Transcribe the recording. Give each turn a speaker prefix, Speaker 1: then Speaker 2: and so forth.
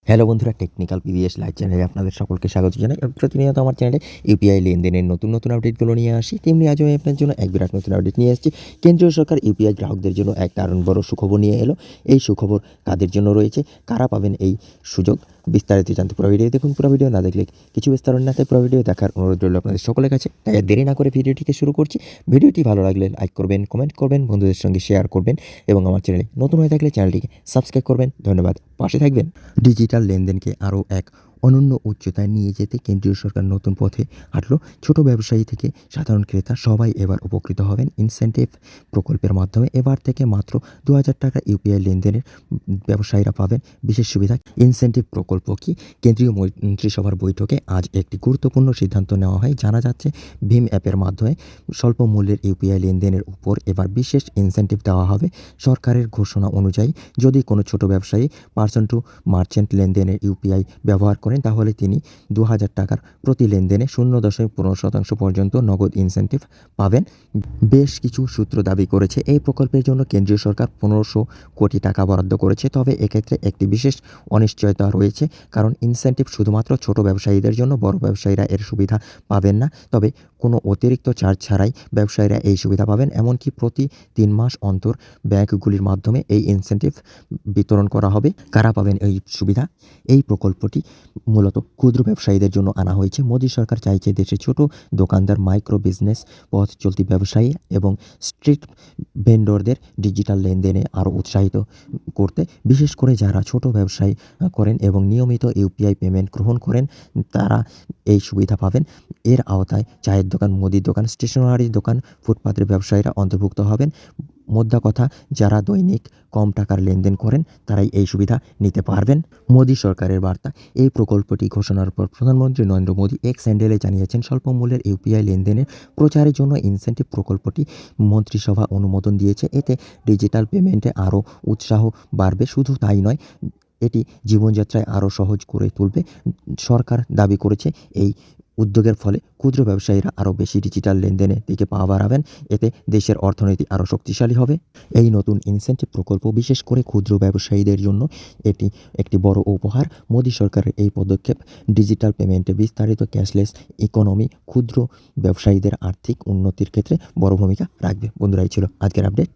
Speaker 1: Hello বন্ধুরা, technical PVS live চ্যানেলে আপনাদের সকলকে স্বাগত জানাই। প্রতিনিয়ত আমার চ্যানেলে ইউপিআই লেনদেনের নতুন নতুন আপডেটগুলো নিয়ে আসি। তেমনি আজও আমি আপনার জন্য এক বিরাট নতুন আপডেট নিয়ে আসছি। কেন্দ্রীয় সরকার ইউপিআই গ্রাহকদের জন্য এক দারুণ বড় সুখবর নিয়ে এলো। এই সুখবর কাদের জন্য রয়েছে, কারা পাবেন এই সুযোগ, বিস্তারিত জানতে পুরো ভিডিও দেখুন। পুরো ভিডিও না দেখলে কিছু বিস্তার না থাকে, পুরো ভিডিও দেখার অনুরোধ রইল আপনাদের সকলের কাছে। তাই আর দেরি না করে ভিডিওটিকে শুরু করছি। ভিডিওটি ভালো লাগলে লাইক করবেন, কমেন্ট করবেন, বন্ধুদের সঙ্গে শেয়ার করবেন এবং আমার চ্যানেলে নতুন হয়ে থাকলে চ্যানেলটিকে সাবস্ক্রাইব করবেন। ধন্যবাদ, পাশে থাকবেন। ডিজিটাল লেনদেনকে আরও এক অনন্য উচ্চতায় নিয়ে যেতে কেন্দ্রীয় সরকার নতুন পথে হাঁটল। ছোট ব্যবসায়ী থেকে সাধারণ ক্রেতা সবাই এবার উপকৃত হবেন ইনসেন্টিভ প্রকল্পের মাধ্যমে। এবার থেকে মাত্র ২,০০০ টাকা ইউপিআই লেনদেনের ব্যবসায়ীরা পাবেন বিশেষ সুবিধা। ইনসেন্টিভ প্রকল্প কি? কেন্দ্রীয় মন্ত্রিসভার বৈঠকে আজ একটি গুরুত্বপূর্ণ সিদ্ধান্ত নেওয়া হয়। জানা যাচ্ছে, ভীম অ্যাপের মাধ্যমে স্বল্প মূল্যের ইউপিআই লেনদেনের উপর এবার বিশেষ ইনসেন্টিভ দেওয়া হবে। সরকারের ঘোষণা অনুযায়ী যদি কোনো ছোট ব্যবসায়ী পার্সন টু মার্চেন্ট লেনদেনের ইউপিআই ব্যবহার করেন, তাহলে তিনি ২,০০০ টাকার প্রতি লেনদেনে ০.১৫% পর্যন্ত নগদ ইনসেন্টিভ পাবেন। বেশ কিছু সূত্র দাবি করেছে, এই প্রকল্পের জন্য কেন্দ্রীয় সরকার ১৫০০ কোটি টাকা বরাদ্দ করেছে। তবে এক্ষেত্রে একটি বিশেষ অনিশ্চয়তা রয়েছে, কারণ ইনসেন্টিভ শুধুমাত্র ছোট ব্যবসায়ীদের জন্য। বড় ব্যবসায়ীরা এর সুবিধা পাবেন না। তবে কোনো অতিরিক্ত চার্জ ছাড়াই ব্যবসায়ীরা এই সুবিধা পাবেন। এমনকি প্রতি ৩ মাস অন্তর ব্যাংকগুলির মাধ্যমে এই ইনসেন্টিভ বিতরণ করা হবে। কারা পাবেন এই সুবিধা? এই প্রকল্পটি মূলত ক্ষুদ্র ব্যবসায়ীদের জন্য আনা হয়েছে। মোদী সরকার চাইছে দেশে ছোট দোকানদার, মাইক্রো বিজনেস, পথ চলতি ব্যবসায়ী এবং স্ট্রিট ভেন্ডরদের ডিজিটাল লেনদেনে আরও উৎসাহিত করতে। বিশেষ করে যারা ছোট ব্যবসায় করেন এবং নিয়মিত ইউপিআই পেমেন্ট গ্রহণ করেন, তারা এই সুবিধা পাবেন। এর আওতায় চায়ের দোকান, মুদির দোকান, স্টেশনারি দোকান, ফুটপাতের ব্যবসায়ীরা অন্তর্ভুক্ত হবেন। মোদ্দা কথা, যারা দৈনিক কম টাকার লেনদেন করেন তারাই এই সুবিধা নিতে পারবেন। মোদী সরকারের বার্তা। এই প্রকল্পটি ঘোষণার পর প্রধানমন্ত্রী নরেন্দ্র মোদী এক্স হ্যান্ডেলে জানিয়েছেন, স্বল্প মূল্যের ইউপিআই লেনদেনের প্রচারের জন্য ইনসেন্টিভ প্রকল্পটি মন্ত্রিসভা অনুমোদন দিয়েছে। এতে ডিজিটাল পেমেন্টে আরও উৎসাহ বাড়বে। শুধু তাই নয়, এটি জীবনযাত্রায় আরও সহজ করে তুলবে। সরকার দাবি করেছে, এই উদ্যোগের ফলে ক্ষুদ্র ব্যবসায়ীরা আরও বেশি ডিজিটাল লেনদেনের দিকে পা বাড়াবেন। এতে দেশের অর্থনীতি আরও শক্তিশালী হবে। এই নতুন ইনসেন্টিভ প্রকল্প বিশেষ করে ক্ষুদ্র ব্যবসায়ীদের জন্য এটি একটি বড় উপহার। মোদী সরকারের এই পদক্ষেপ ডিজিটাল পেমেন্টে বিস্তারিত ক্যাশলেস ইকোনমি ক্ষুদ্র ব্যবসায়ীদের আর্থিক উন্নতির ক্ষেত্রে বড় ভূমিকা রাখবে। বন্ধুরা, এই ছিল আজকের আপডেট।